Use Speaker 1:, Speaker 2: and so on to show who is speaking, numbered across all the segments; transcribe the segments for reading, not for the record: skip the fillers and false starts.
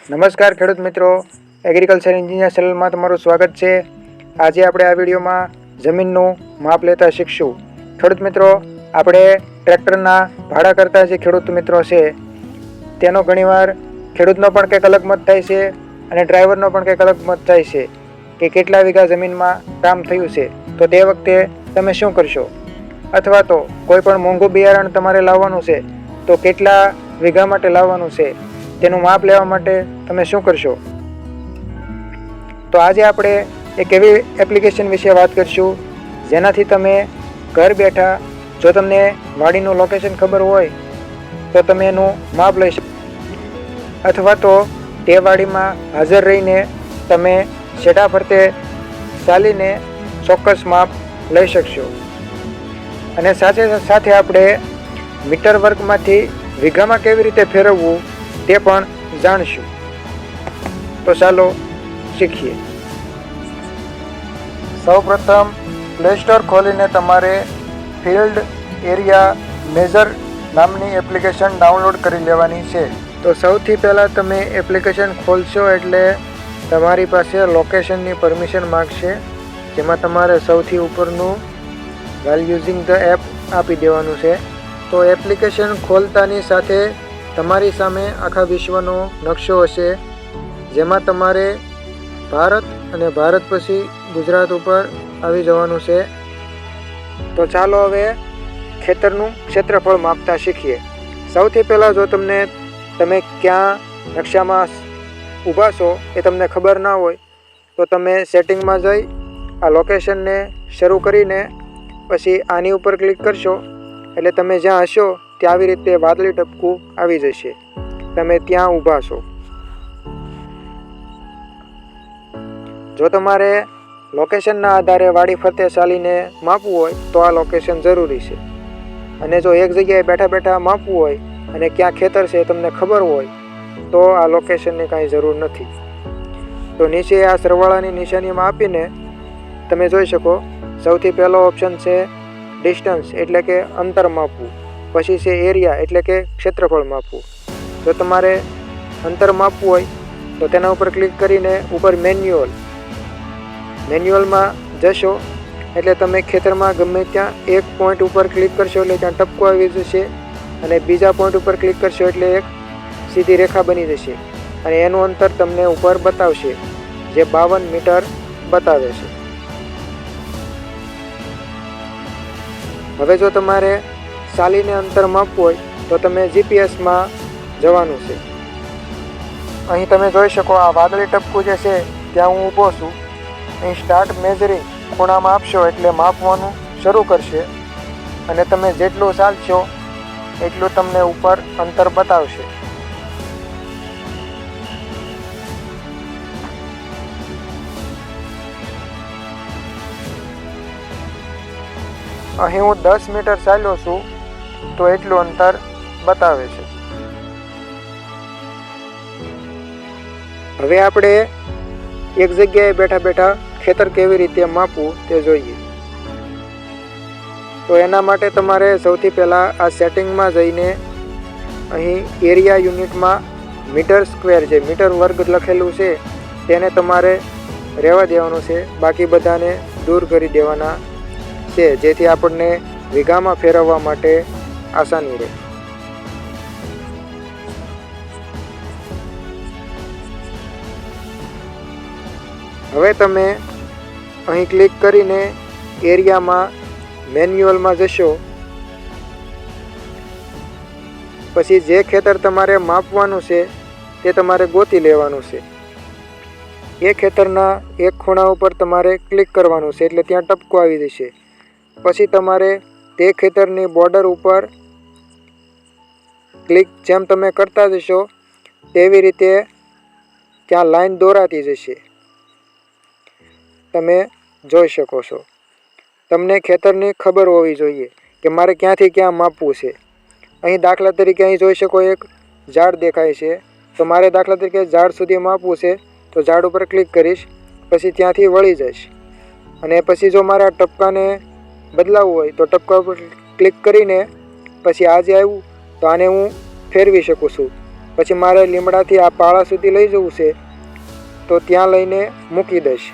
Speaker 1: નમસ્કાર ખેડૂત મિત્રો, એગ્રીકલ્ચર એન્જિનિયર ચેનલમાં તમારું સ્વાગત છે। આજે આપણે આ વિડીયોમાં જમીનનું માપ લેતા શીખશું। ખેડૂત મિત્રો, આપણે ટ્રેક્ટરના ભાડા કરતા જે ખેડૂત મિત્રો છે તેનો ઘણીવાર ખેડૂતનો પણ કંઈક અલગ મત થાય છે અને ડ્રાઈવરનો પણ કંઈક અલગ મત થાય છે કે કેટલા વીઘા જમીનમાં કામ થયું છે, તો તે વખતે તમે શું કરશો? અથવા તો કોઈ પણ મોંઘું બિયારણ તમારે લાવવાનું છે તો કેટલા વીઘા માટે લાવવાનું છે તેનું માપ લેવા માટે તમે શું કરશો? તો આજે આપણે એક એવી એપ્લિકેશન વિશે વાત કરીશું જેનાથી તમે ઘર બેઠા, જો તમને વાડીનું લોકેશન ખબર હોય તો તમે એનું માપ લઈ શકો, અથવા તો તે વાડીમાં હાજર રહીને તમે છેડા ફરતે ચાલીને ચોક્કસ માપ લઈ શકશો। અને સાથે સાથે આપણે મીટર વર્ગમાંથી વીઘામાં કેવી રીતે ફેરવવું તે પણ જાણશું। તો ચાલો શીખીએ। સૌપ્રથમ પ્લે સ્ટોર ખોલીને તમારે ફિલ્ડ એરિયા મેજર નામની એપ્લિકેશન ડાઉનલોડ કરી લેવાની છે। તો સૌથી પહેલાં તમે એપ્લિકેશન ખોલશો એટલે તમારી પાસે લોકેશનની પરમિશન માગશે, જેમાં તમારે સૌથી ઉપરનું while using the એપ આપી દેવાનું છે। તો એપ્લિકેશન ખોલતાની સાથે તમારી સામે આખા વિશ્વનો નકશો હશે, જેમાં તમારે ભારત અને ભારત પછી ગુજરાત ઉપર આવી જવાનું છે। તો ચાલો હવે ખેતરનું ક્ષેત્રફળ માપતા શીખીએ। સૌથી પહેલાં જો તમે ક્યાં નકશામાં ઊભા છો એ તમને ખબર ના હોય તો તમે સેટિંગમાં જઈ આ લોકેશનને શરૂ કરીને પછી આની ઉપર ક્લિક કરશો એટલે તમે જ્યાં હશો ત્યાં આવી રીતે વાદળી ટપકું આવી જશે, તમે ત્યાં ઊભા છો। જો તમારે લોકેશનના આધારે વાડી ફરતે ચાલીને માપવું હોય તો આ લોકેશન જરૂરી છે, અને જો એક જગ્યાએ બેઠા બેઠા માપવું હોય અને ક્યાં ખેતર છે તમને ખબર હોય તો આ લોકેશનની કાંઈ જરૂર નથી। તો નીચે આ સરવાળાની નિશાનીમાં આપીને તમે જોઈ શકો, સૌથી પહેલો ઓપ્શન છે ડિસ્ટન્સ એટલે કે અંતર માપવું, પછી છે એરિયા એટલે કે ક્ષેત્રફળ માપવું। જો તમારે અંતર માપવું હોય તો તેના ઉપર ક્લિક કરીને ઉપર મેન્યુઅલમાં જશો એટલે તમે ખેતરમાં ગમે ત્યાં એક પોઈન્ટ ઉપર ક્લિક કરશો એટલે ત્યાં ટપકો આવી જશે, અને બીજા પોઈન્ટ ઉપર ક્લિક કરશો એટલે એક સીધી રેખા બની જશે અને એનું અંતર તમને ઉપર બતાવશે, જે 52 મીટર બતાવે છે। હવે જો તમારે ચાલીને અંતર માપવું હોય તો તમે જીપીએસમાં જવાનું છે। અહીં તમે જોઈ શકો આ વાદળી ટપકું જે છે ત્યાં હું ઊભો છું। અહીં સ્ટાર્ટ મેજરિંગ ખૂણામાં આપશો એટલે માપવાનું શરૂ કરશે, અને તમે જેટલું ચાલશો એટલું તમને ઉપર અંતર બતાવશે। અહીં હું 10 મીટર ચાલ્યો છું તો એટલું અંતર બતાવે છે। હવે આપણે એક જગ્યાએ બેઠા બેઠા ખેતર કેવી રીતે માપવું તે જોઈએ। તો એના માટે તમારે સૌથી પહેલાં આ સેટિંગમાં જઈને અહીં એરિયા યુનિટમાં મીટર સ્ક્વેર, જે મીટર વર્ગ લખેલું છે તેને તમારે રહેવા દેવાનું છે, બાકી બધાને દૂર કરી દેવાના છે, જેથી આપણને વીઘામાં ફેરવવા માટે આસાની રહે। હવે તમે અહીં ક્લિક કરીને એરિયામાં મેન્યુઅલમાં જશો, પછી જે ખેતર તમારે માપવાનું છે તે તમારે ગોતી લેવાનું છે। એ ખેતરના એક ખૂણા ઉપર તમારે ક્લિક કરવાનું છે એટલે ત્યાં ટપકો આવી જશે। પછી તમારે તે ખેતરની બોર્ડર ઉપર ક્લિક જેમ તમે કરતા જશો તેવી રીતે ત્યાં લાઈન દોરાતી જશે, તમે જોઈ શકો છો। તમને ખેતરની ખબર હોવી જોઈએ કે મારે ક્યાંથી ક્યાં માપવું છે। અહીં દાખલા તરીકે અહીં જોઈ શકો એક ઝાડ દેખાય છે, તો મારે દાખલા તરીકે ઝાડ સુધી માપવું છે તો ઝાડ ઉપર ક્લિક કરીશ, પછી ત્યાંથી વળી જઈશ, અને પછી જો મારે આ ટપકાને બદલાવવું હોય તો ટપકા ઉપર ક્લિક કરીને પછી આજે આવ્યું તો આને હું ફેરવી શકું છું, પછી મારે લીમડાથી આ પાળા સુધી લઈ જવું છે, તો ત્યાં લઈને મૂકી દઈશ.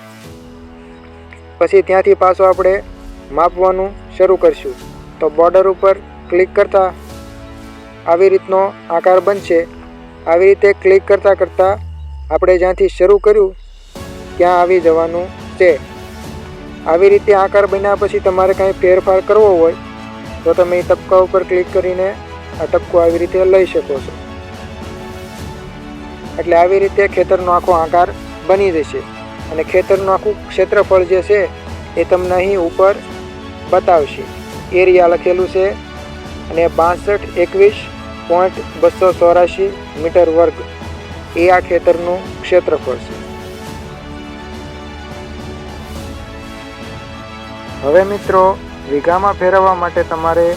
Speaker 1: પછી ત્યાંથી પાછો આપણે માપવાનું શરૂ કરીશું. તો બોર્ડર ઉપર ક્લિક કરતાં આવી રીતનો આકાર બનશે. આવી રીતે ક્લિક કરતાં કરતાં આપણે જ્યાંથી શરૂ કર્યું ત્યાં આવી જવાનું છે. આવી રીતે આકાર બન્યા પછી તમારે કાંઈ ફેરફાર કરવો હોય તો તમે ટપકા ઉપર ક્લિક કરીને આ ટપકો આવી રીતે લઈ શકો છો. એટલે આવી રીતે ખેતરનો આખો આકાર બની જશે અને ખેતરનું આખું ક્ષેત્રફળ જે છે એ તમને અહીં ઉપર બતાવશે. એરિયા લખેલું છે અને 6221.284 મીટર વર્ગ એ આ ખેતરનું ક્ષેત્રફળ છે. હવે મિત્રો વીઘામાં ફેરવવા માટે તમારે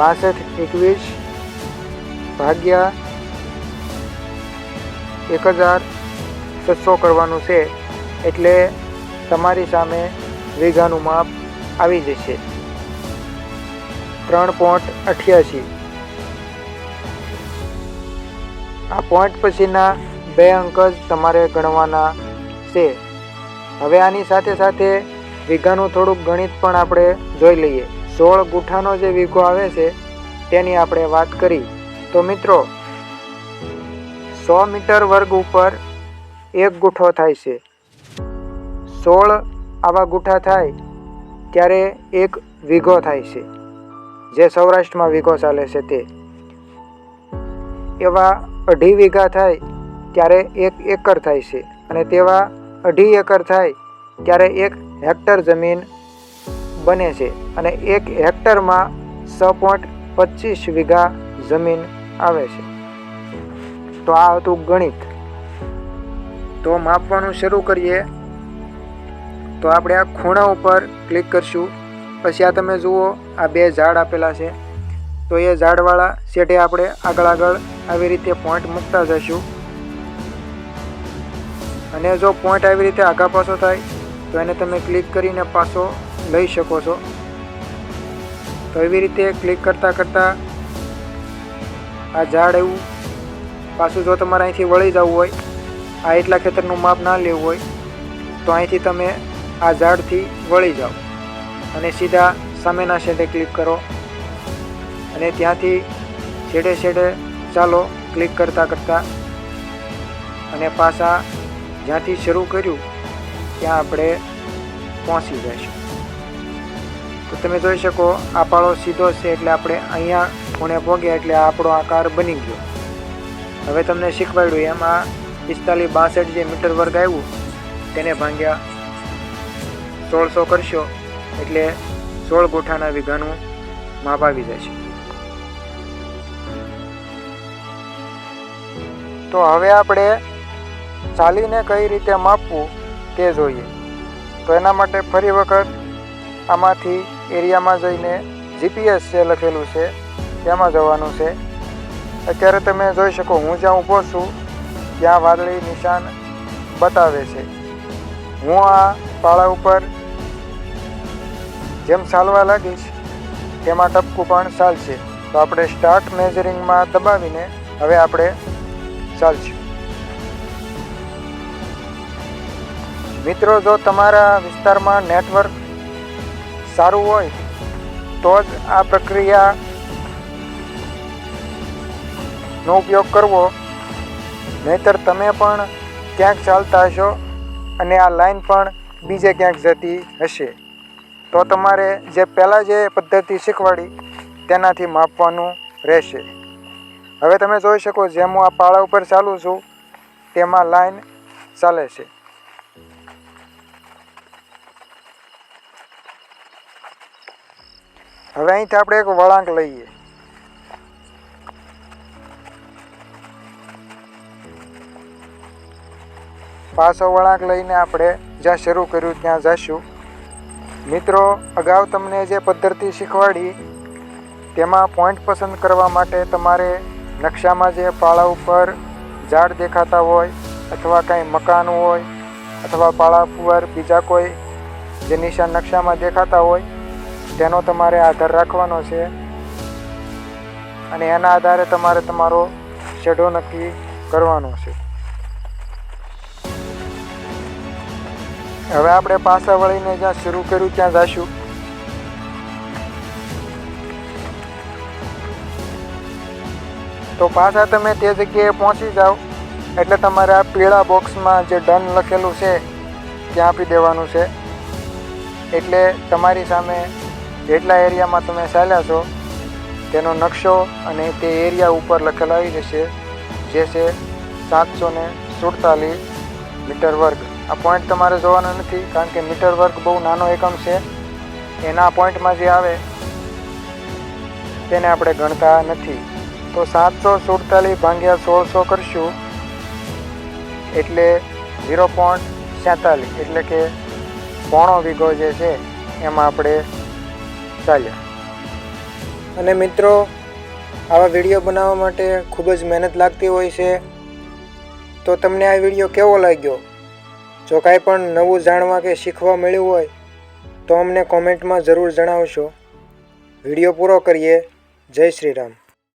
Speaker 1: 6221 ભાગ્યા 1600 કરવાનું છે. એટલે તમારી સામે વીઘાનું માપ આવી જશે 3.88. આ પોઈન્ટ પછીના 2 અંક જ તમારે ગણવાના છે. હવે આની સાથે સાથે વીઘાનું થોડુંક ગણિત પણ આપણે જોઈ લઈએ. 16 ગુઠાનો જે વીઘો આવે છે તેની આપણે વાત કરી. તો મિત્રો 100 મીટર વર્ગ ઉપર 1 ગુઠ્ઠો થાય છે. 16 આવા ગુઠ્ઠા થાય ત્યારે 1 વીઘો થાય છે, જે સૌરાષ્ટ્રમાં વીઘો ચાલે છે તે. એવા 2.5 વીઘા થાય ત્યારે 1 એકર થાય છે અને તેવા 2.5 એકર થાય ત્યારે 1 હેક્ટર જમીન બને છે અને 1 હેક્ટરમાં 6.25 વીઘા જમીન આવે છે. તો આ હતું ગણિત. તો માપવાનું શરૂ કરીએ. તો આપણે આ ખૂણા ઉપર ક્લિક કરશું. પછી આ તમે જુઓ આ 2 ઝાડ આપેલા છે, તો એ ઝાડવાળા શેઢે આપણે આગળ આવી રીતે પોઈન્ટ મૂકતા જઈશું. અને જો પોઈન્ટ આવી રીતે આગા પાછો થાય તો એને તમે ક્લિક કરીને પાછો લઈ શકો છો. તો એવી રીતે ક્લિક કરતાં કરતાં આ ઝાડ એવું પાછું જો તમારે અહીંથી વળી જવું હોય, આ એટલા ખેતરનું માપ ના લેવું હોય તો અહીંથી તમે આ ઝાડથી વળી જાઓ અને સીધા સામેના શેડે ક્લિક કરો અને ત્યાંથી છેડે ચાલો ક્લિક કરતાં અને પાછા જ્યાંથી શરૂ કર્યું ત્યાં આપણે પહોંચી જઈશું. તો તમે જોઈ શકો આ પાળો સીધો છે એટલે આપણે અહીંયા ખૂણે પહોંચ્યા એટલે આપણો આકાર બની ગયો. હવે તમને શીખવાડ્યું એમ આ 4562 જે મીટર વર્ગ આવ્યું તેને ભાગ્યા 1600 કરશો એટલે 16 ગુઠાના વીઘાનું માપ આવી જશે. તો હવે આપણે ચાલીને કઈ રીતે માપવું તે જોઈએ. તો એના માટે ફરી વખત આમાંથી એરિયામાં જઈને GPS છે લખેલું છે તેમાં જવાનું છે. અત્યારે તમે જોઈ શકો હું જ્યાં ઊભો છું ત્યાં વાદળી નિશાન બતાવે છે. હું આ પાળા ઉપર જેમ ચાલવા લાગીશ તેમાં ટપકું પણ ચાલશે. તો આપણે સ્ટાર્ટ મેજરિંગમાં દબાવીને હવે આપણે ચાલશું. મિત્રો જો તમારા વિસ્તારમાં નેટવર્ક સારું હોય તો જ આ પ્રક્રિયાનો ઉપયોગ કરવો, નહીંતર તમે પણ ક્યાંક ચાલતા હશો અને આ લાઈન પણ બીજે ક્યાંક જતી હશે. તો તમારે જે પહેલાં જે પદ્ધતિ શીખવાડી તેનાથી માપવાનું રહેશે. હવે તમે જોઈ શકો જેમ હું આ પાળા ઉપર ચાલું છું તેમાં લાઈન ચાલે છે. હવે અહીંથી આપણે એક વળાંક લઈએ. પાછો વળાંક લઈને આપણે જ્યાં શરૂ કર્યું ત્યાં જઈશું. મિત્રો અગાઉ તમને જે પદ્ધતિ શીખવાડી તેમાં પોઈન્ટ પસંદ કરવા માટે તમારે નકશામાં જે પાળા ઉપર ઝાડ દેખાતા હોય અથવા કાંઈ મકાન હોય અથવા પાળા ઉપર બીજા કોઈ જે નિશાન નકશામાં દેખાતા હોય તેનો તમારે આધાર રાખવાનો છે અને એના આધારે તમારે તમારો છેડો નક્કી કરવાનો છે. હવે આપણે પાછા વળીને જ્યાં શરૂ કર્યું ત્યાં જઈશું. તો પાછા તમે તે જગ્યાએ પહોંચી જાઓ એટલે તમારે આ પીળા બોક્સમાં જે ડન લખેલું છે ત્યાં આપી દેવાનું છે. એટલે તમારી સામે જેટલા એરિયામાં તમે ચાલ્યા છો તેનો નકશો અને તે એરિયા ઉપર લખેલો આવી જશે, જે છે 747 મીટર વર્ગ. આ પોઈન્ટ તમારે જોવાનો નથી કારણ કે મીટર વર્ગ બહુ નાનો એકમ છે. એના પોઈન્ટમાં જે આવે તેને આપણે ગણતા નથી. તો 747 ભાગ્યા 1600 કરશું એટલે 0.47 એટલે કે પોણો વીઘો જે છે એમાં આપણે ચાલ્યા. અને મિત્રો, આવા વિડીયો બનાવવા માટે ખૂબ જ મહેનત લાગતી હોય છે. તો તમને આ વિડીયો કેવો લાગ્યો? જો કાંઈ પણ નવું જાણવા કે શીખવા મળ્યું હોય તો અમને કોમેન્ટમાં જરૂર જણાવશો. વિડીયો પૂરો કરીએ. જય શ્રી રામ.